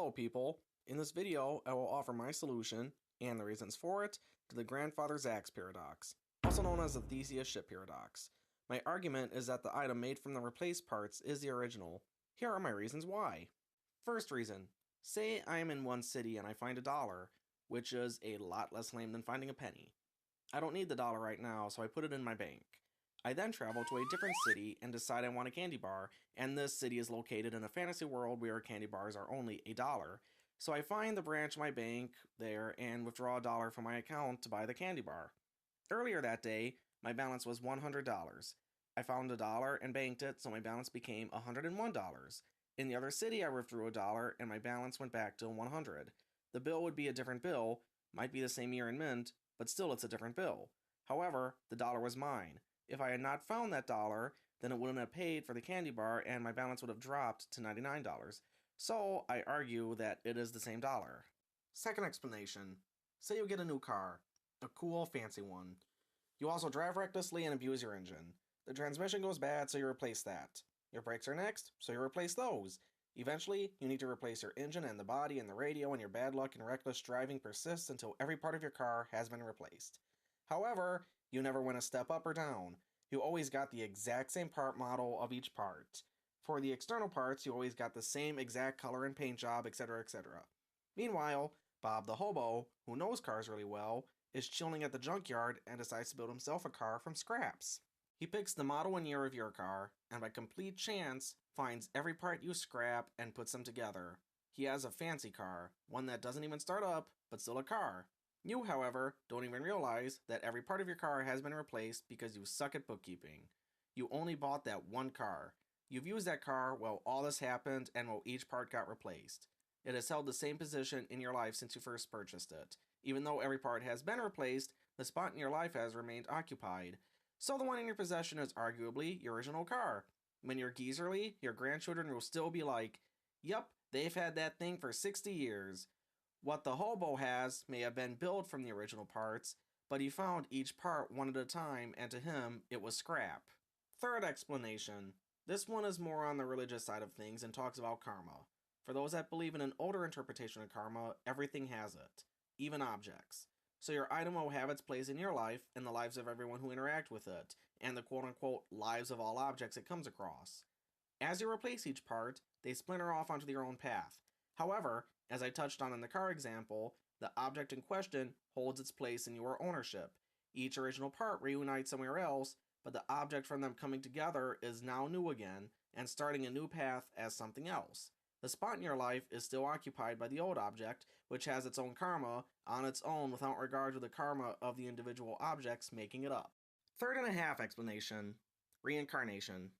Hello people, in this video I will offer my solution, and the reasons for it, to the Grandfather's Axe Paradox, also known as the Theseus Ship Paradox. My argument is that the item made from the replaced parts is the original. Here are my reasons why. First reason, say I am in one city and I find $1, which is a lot less lame than finding a penny. I don't need the dollar right now, so I put it in my bank. I then travel to a different city and decide I want a candy bar, and this city is located in a fantasy world where candy bars are only $1. So I find the branch of my bank there and withdraw $1 from my account to buy the candy bar. Earlier that day, my balance was $100. I found $1 and banked it, so my balance became $101. In the other city, I withdrew $1 and my balance went back to $100. The bill would be a different bill, might be the same year and mint, but still it's a different bill. However, the dollar was mine. If I had not found that $1, then it wouldn't have paid for the candy bar and my balance would have dropped to $99. So I argue that it is the same dollar. Second explanation. Say you get a new car. A cool, fancy one. You also drive recklessly and abuse your engine. The transmission goes bad, so you replace that. Your brakes are next, so you replace those. Eventually, you need to replace your engine and the body and the radio, and your bad luck and reckless driving persists until every part of your car has been replaced. However, you never went a step up or down. You always got the exact same part model of each part. For the external parts, you always got the same exact color and paint job, etc., etc. Meanwhile, Bob the hobo, who knows cars really well, is chilling at the junkyard and decides to build himself a car from scraps. He picks the model and year of your car, and by complete chance, finds every part you scrap and puts them together. He has a fancy car, one that doesn't even start up, but still a car. You, however, don't even realize that every part of your car has been replaced because you suck at bookkeeping. You only bought that one car. You've used that car while all this happened and while each part got replaced. It has held the same position in your life since you first purchased it. Even though every part has been replaced, the spot in your life has remained occupied. So the one in your possession is arguably your original car. When you're geezerly, your grandchildren will still be like, "Yup, they've had that thing for 60 years. What the hobo has may have been built from the original parts, but he found each part one at a time, and to him, it was scrap." Third explanation. This one is more on the religious side of things and talks about karma. For those that believe in an older interpretation of karma, everything has it, even objects. So your item will have its place in your life and the lives of everyone who interact with it, and the quote-unquote lives of all objects it comes across. As you replace each part, they splinter off onto their own path. However, as I touched on in the car example, the object in question holds its place in your ownership. Each original part reunites somewhere else, but the object from them coming together is now new again, and starting a new path as something else. The spot in your life is still occupied by the old object, which has its own karma on its own without regard to the karma of the individual objects making it up. Third and a half explanation. Reincarnation.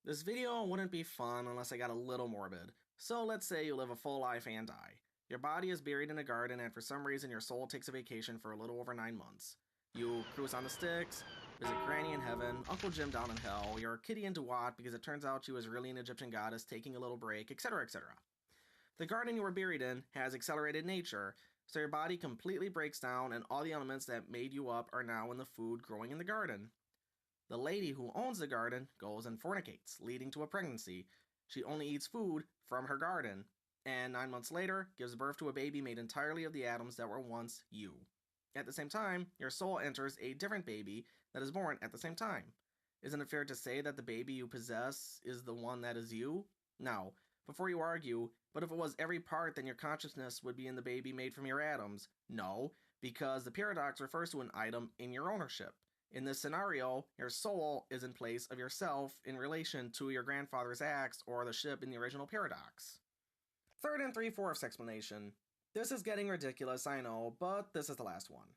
This video wouldn't be fun unless I got a little morbid. So let's say you live a full life and die. Your body is buried in a garden and for some reason your soul takes a vacation for a little over 9 months. You cruise on the sticks, visit Granny in heaven, Uncle Jim down in hell, your kitty in Duat because it turns out she was really an Egyptian goddess taking a little break, etc., etc. The garden you were buried in has accelerated nature, so your body completely breaks down and all the elements that made you up are now in the food growing in the garden. The lady who owns the garden goes and fornicates, leading to a pregnancy. She only eats food from her garden, and 9 months later gives birth to a baby made entirely of the atoms that were once you. At the same time, your soul enters a different baby that is born at the same time. Isn't it fair to say that the baby you possess is the one that is you? Now, before you argue, but if it was every part, then your consciousness would be in the baby made from your atoms. No, because the paradox refers to an item in your ownership. In this scenario, your soul is in place of yourself in relation to your grandfather's axe or the ship in the original paradox. Third and 3/4 explanation. This is getting ridiculous, I know, but this is the last one.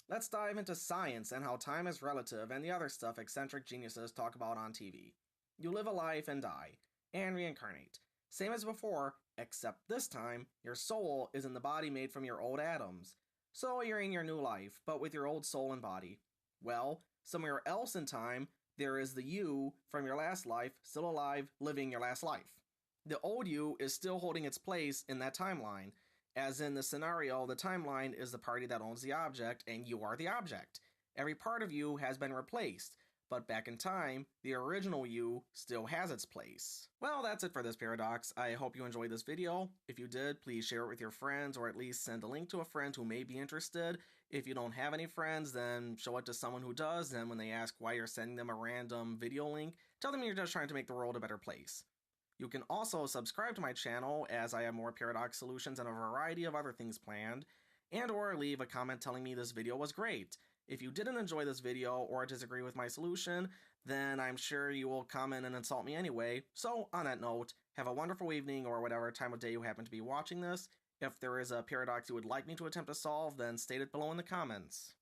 Let's dive into science and how time is relative and the other stuff eccentric geniuses talk about on TV. You live a life and die, and reincarnate. Same as before, except this time, your soul is in the body made from your old atoms. So you're in your new life, but with your old soul and body. Well, somewhere else in time, there is the you from your last life still alive, living your last life. The old you is still holding its place in that timeline. As in the scenario, the timeline is the party that owns the object, and you are the object. Every part of you has been replaced, but back in time, the original you still has its place. Well, that's it for this paradox. I hope you enjoyed this video. If you did, please share it with your friends, or at least send a link to a friend who may be interested. If you don't have any friends, then show it to someone who does, and when they ask why you're sending them a random video link, tell them you're just trying to make the world a better place. You can also subscribe to my channel, as I have more paradox solutions and a variety of other things planned, and or leave a comment telling me this video was great. If you didn't enjoy this video or disagree with my solution, then I'm sure you will comment and insult me anyway. So, on that note, have a wonderful evening or whatever time of day you happen to be watching this. If there is a paradox you would like me to attempt to solve, then state it below in the comments.